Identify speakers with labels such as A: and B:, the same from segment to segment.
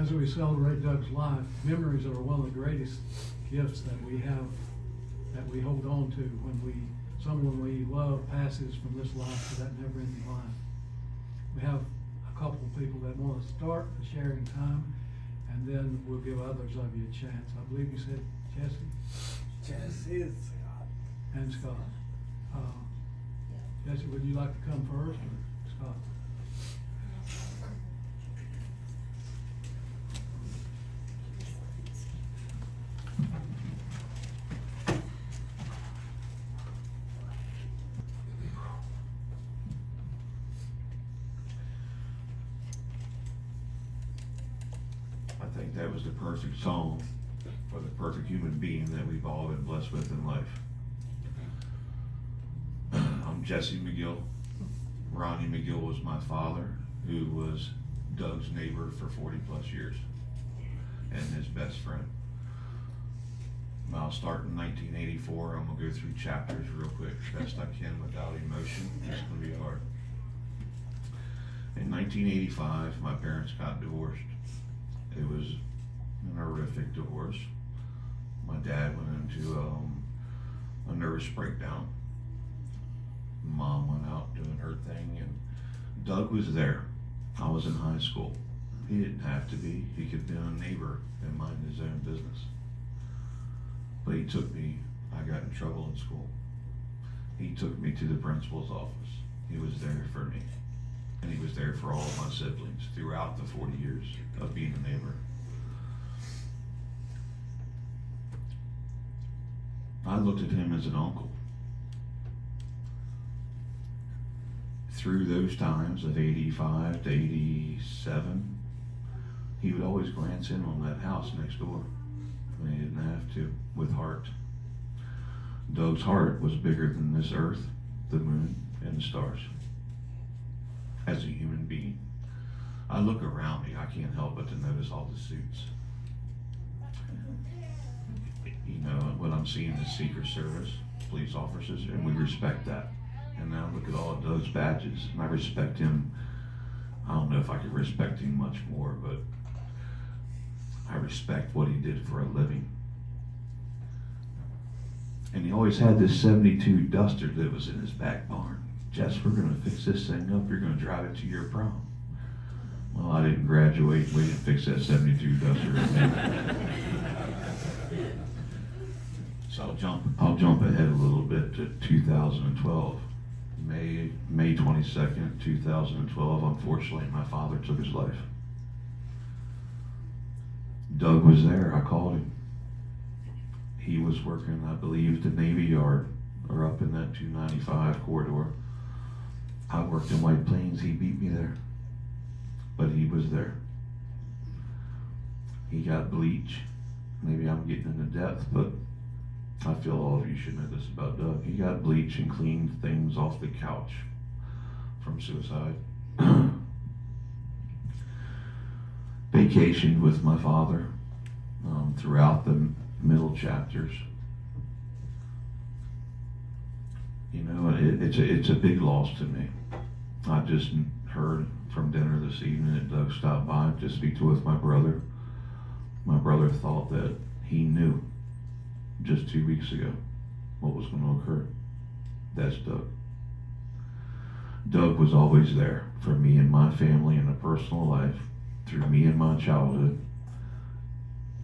A: As we celebrate Doug's life, memories are one of the greatest gifts that we have, that we hold on to when someone we love passes from this life to that never-ending life. We have a couple of people that want to start the sharing time, and then we'll give others of you a chance. I believe you said Jesse?
B: Jesse and Scott.
A: And Scott. Jesse, would you like to come first, or Scott?
C: I think that was the perfect song for the perfect human being that we've all been blessed with in life. I'm Jesse McGill. Ronnie McGill was my father, who was Doug's neighbor for 40 plus years and his best friend. I'll start in 1984. I'm gonna go through chapters real quick, best I can without emotion. It's gonna be hard. In 1985, my parents got divorced. It was an horrific divorce. My dad went into a nervous breakdown. Mom went out doing her thing, and Doug was there. I was in high school. He didn't have to be. He could be a neighbor and mind his own business. But he took me. I got in trouble in school. He took me to the principal's office. He was there for me. And he was there for all of my siblings throughout the 40 years of being a neighbor. I looked at him as an uncle. Through those times of 85 to 87, he would always glance in on that house next door when he didn't have to, with heart. Doug's heart was bigger than this earth, the moon, and the stars. As a human being, I look around me, I can't help but to notice all the suits. You know, what I'm seeing is Secret Service, police officers, and we respect that. And now look at all of Doug's badges, and I respect him. I don't know if I could respect him much more, but I respect what he did for a living. And he always had this 72 Duster that was in his back barn. Jess, we're gonna fix this thing up, you're gonna drive it to your prom. Well, I didn't graduate, we didn't fix that 72 Duster. So I'll jump ahead a little bit to 2012. May 22nd, 2012, unfortunately, my father took his life. Doug was there, I called him. He was working, I believe, the Navy Yard, or up in that 295 corridor. I worked in White Plains, he beat me there. But he was there. He got bleach. Maybe I'm getting into depth, but I feel all of you should know this about Doug. He got bleach and cleaned things off the couch from suicide. Vacationed with my father throughout the middle chapters. You know, it's a big loss to me. I just heard from dinner this evening that Doug stopped by to speak with my brother. My brother thought that he knew just 2 weeks ago what was going to occur. That's Doug. Doug was always there for me and my family in a personal life, through me and my childhood,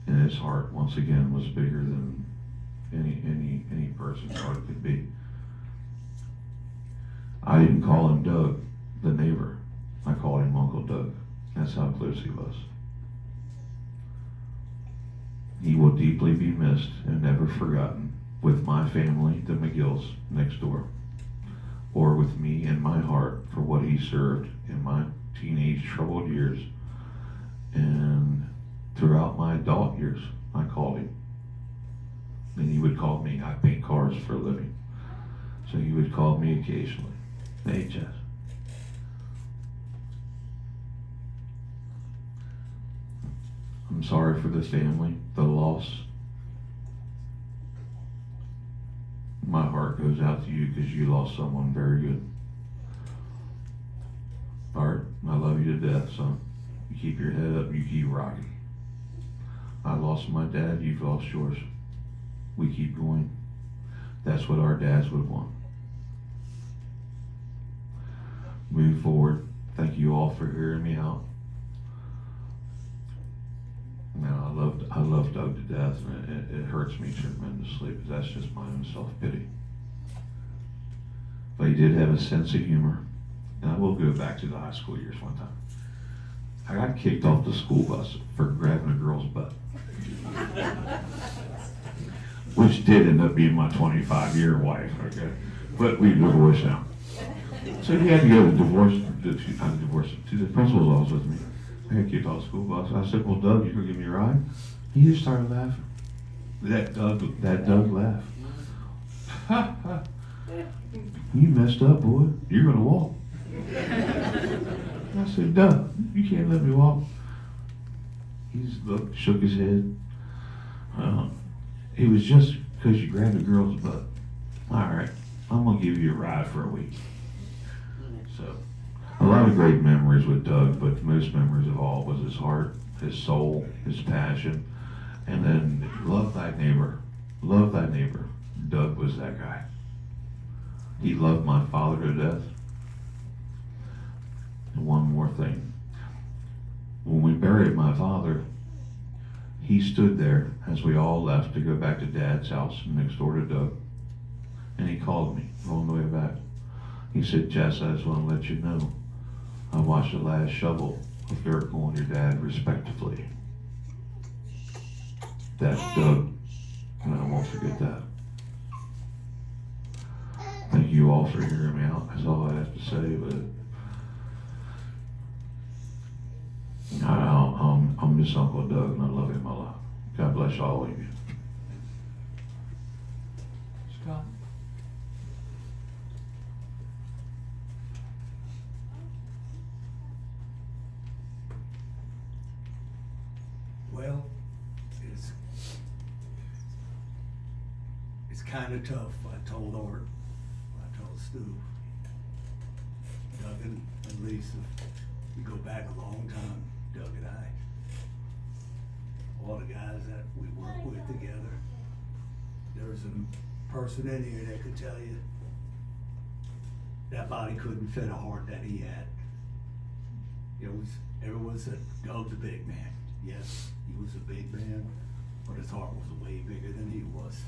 C: and his heart once again was bigger than any person's heart could be. I didn't call him Doug, the neighbor. I called him Uncle Doug. That's how close he was. He will deeply be missed and never forgotten with my family, the McGills, next door, or with me in my heart for what he served in my teenage troubled years. And throughout my adult years, I called him. And he would call me. I paint cars for a living. So he would call me occasionally. Hey, Jess. I'm sorry for the family, the loss. My heart goes out to you because you lost someone very good. Art, I love you to death, son. You keep your head up, you keep rocking. I lost my dad, you've lost yours. We keep going. That's what our dads would want. Move forward. Thank you all for hearing me out. Man, I love Doug to death, and it hurts me tremendously, but that's just my own self-pity. But he did have a sense of humor. And I will go back to the high school years one time. I got kicked off the school bus for grabbing a girl's butt. Which did end up being my 25-year wife, okay? But we divorced now. So he had to go to to the principal's office with me. I got kicked off the school bus. I said, well, Doug, you gonna give me a ride? He just started laughing. That Doug laughed. Ha ha. You messed up, boy. You're gonna walk. I said, Doug, you can't let me walk. He just looked, shook his head. It was just because you grabbed a girl's butt. All right, I'm gonna give you a ride for a week. So, a lot of great memories with Doug, but most memories of all was his heart, his soul, his passion, and then love thy neighbor. Love thy neighbor. Doug was that guy. He loved my father to death. And one more thing. When we buried my father, he stood there as we all left to go back to Dad's house next door to Doug. And he called me on the way back. He said, Jess, I just want to let you know, I watched the last shovel of dirt go on your dad respectively. That's Doug, and I won't forget that. Thank you all for hearing me out. That's all I have to say, but I'm just Uncle Doug, and I love him a lot. God bless all of you.
A: Scott?
B: Well, it's kind of tough. I told Art, I told Stu, Doug and Lisa, we go back a long time, Doug and I. All the guys that we work with together. There's a person in here that could tell you that body couldn't fit a heart that he had. Everyone said Doug's a big man. Yes, he was a big man, but his heart was way bigger than he was.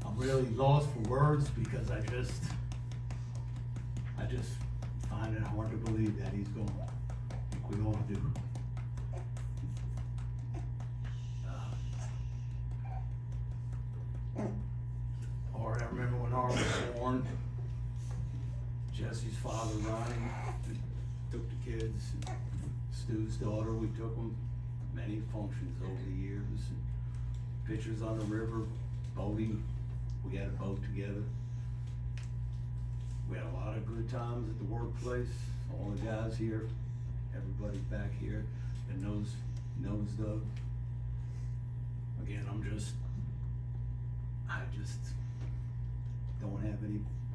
B: I'm really lost for words because I just find it hard to believe that he's gone. We're gonna do. Or I remember when Art was born, Jesse's father, Ronnie, took the kids. Stu's daughter, we took them many functions over the years. Pictures on the river, boating. We had a boat together. We had a lot of good times at the workplace. All the guys here, everybody back here that knows Doug. Again, I just don't have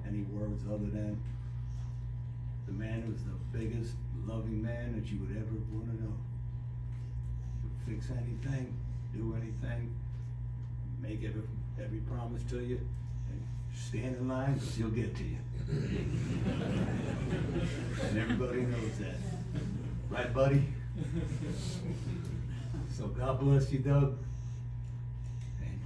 B: any words other than the man who's the biggest loving man that you would ever want to know. Could fix anything, do anything, make every promise to you, and stand in line because he'll get to you. And everybody knows that. Right, buddy? So God bless you, Doug. And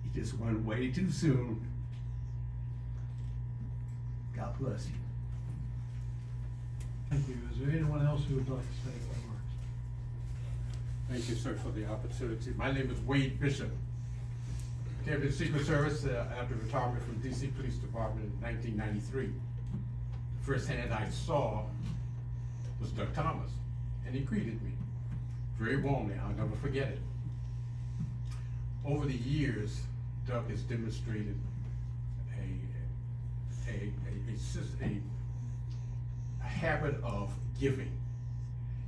B: you just went way too soon. God bless you.
A: Thank you. Is there anyone else who would like to say a few words?
D: Thank you, sir, for the opportunity. My name is Wade Bishop. Came to the Secret Service after retirement from DC Police Department in 1993. The first hand I saw was Doug Thomas, and he greeted me very warmly. I'll never forget it. Over the years, Doug has demonstrated a habit of giving.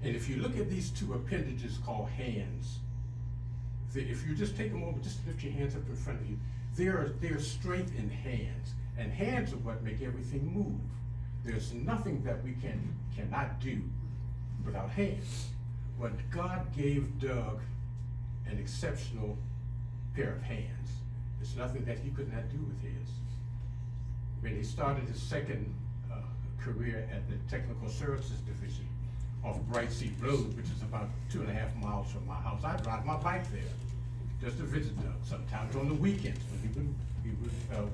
D: And if you look at these two appendages called hands, if you just take a moment, just lift your hands up in front of you, there is strength in hands. And hands are what make everything move. There's nothing that we cannot do without hands. But God gave Doug an exceptional pair of hands. There's nothing that he could not do with his. When he started his second career at the Technical Services Division off Bright Seat Road, which is about 2.5 miles from my house, I drive my bike there just to visit Doug, sometimes on the weekends when he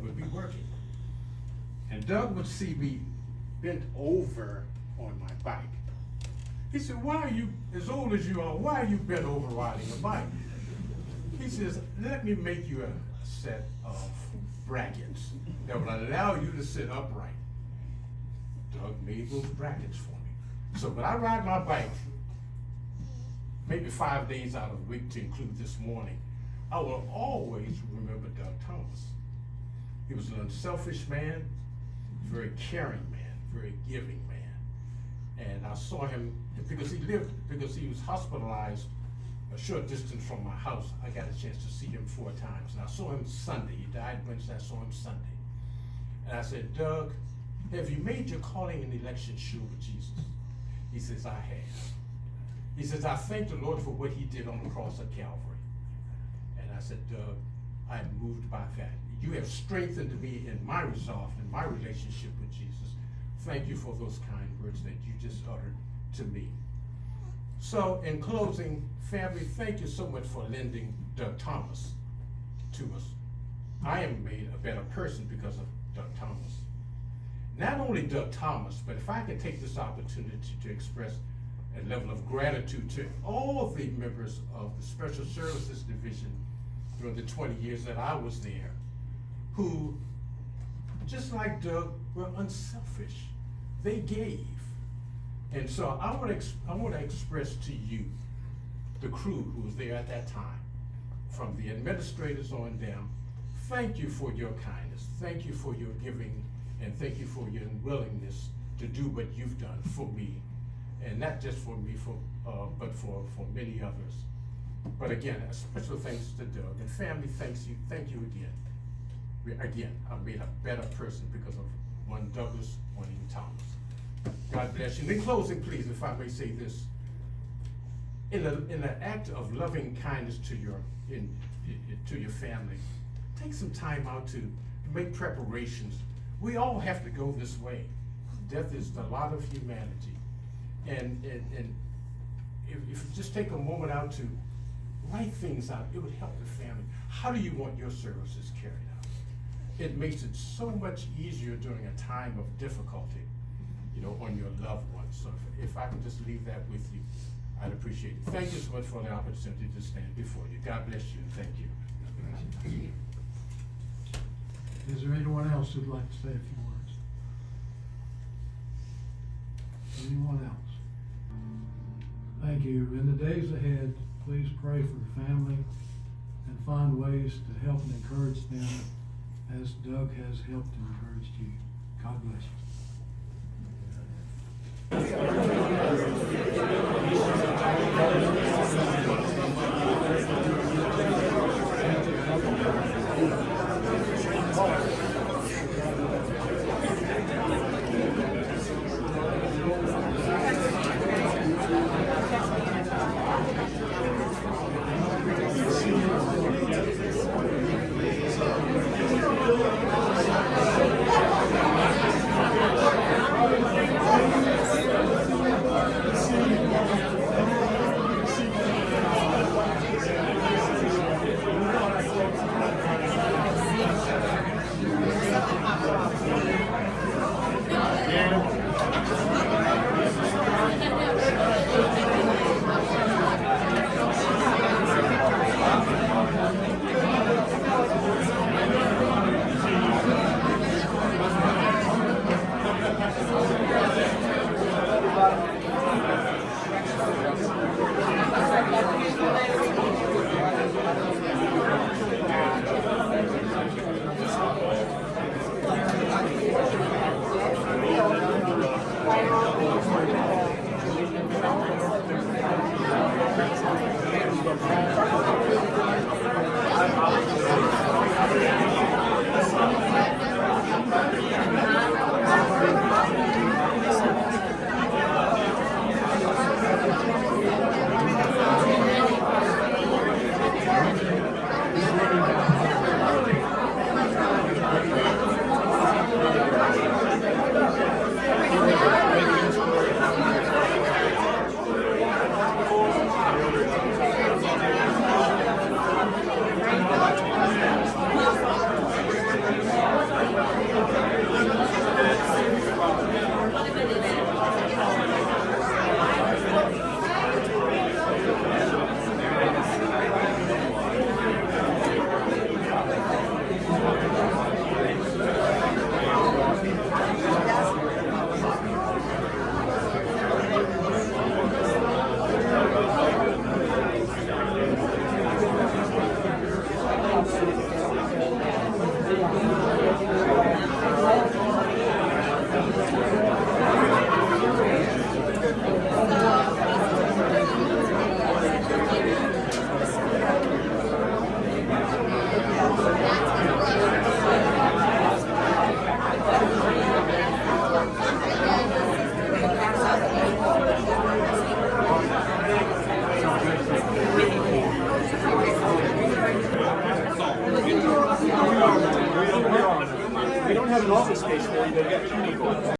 D: would be working. And Doug would see me bent over on my bike. He said, "Why are you, as old as you are, why are you bent over riding a bike?" He says, "Let me make you a set of brackets that will allow you to sit upright." Doug made those brackets for me. So when I ride my bike, maybe 5 days out of the week to include this morning, I will always remember Doug Thomas. He was an unselfish man, very caring man, very giving man. And I saw him, because he was hospitalized a short distance from my house, I got a chance to see him 4 times. And I saw him Sunday. He died Wednesday, I saw him Sunday. And I said, "Doug, have you made your calling and election sure with Jesus?" He says, "I have." He says, "I thank the Lord for what he did on the cross of Calvary." And I said, "Doug, I am moved by that. You have strengthened me in my resolve, in my relationship with Jesus. Thank you for those kind words that you just uttered to me." So in closing, family, thank you so much for lending Doug Thomas to us. I am made a better person because of Doug Thomas. Not only Doug Thomas, but if I could take this opportunity to express a level of gratitude to all the members of the Special Services Division during the 20 years that I was there, who, just like Doug, were unselfish. They gave. And so I want to express to you, the crew who was there at that time, from the administrators on down, thank you for your kindness, thank you for your giving, and thank you for your willingness to do what you've done for me, and not just for me, but for many others. But again, a special thanks to Doug, and family, thank you again. Again, I've made a better person because of one Douglas, one E. Thomas. God bless you. In closing, please, if I may say this, in an act of loving kindness to your family, take some time out to make preparations. We all have to go this way. Death is the lot of humanity. And if you just take a moment out to write things out, it would help the family. How do you want your services carried out? It makes it so much easier during a time of difficulty, on your loved ones. So if I can just leave that with you, I'd appreciate it. Thank you so much for the opportunity to stand before you. God bless you, and thank you.
A: Is there anyone else who'd like to say a few words? Anyone else? Thank you. In the days ahead, please pray for the family and find ways to help and encourage them as Doug has helped and encouraged you. God bless you.
E: case for you, go get attorney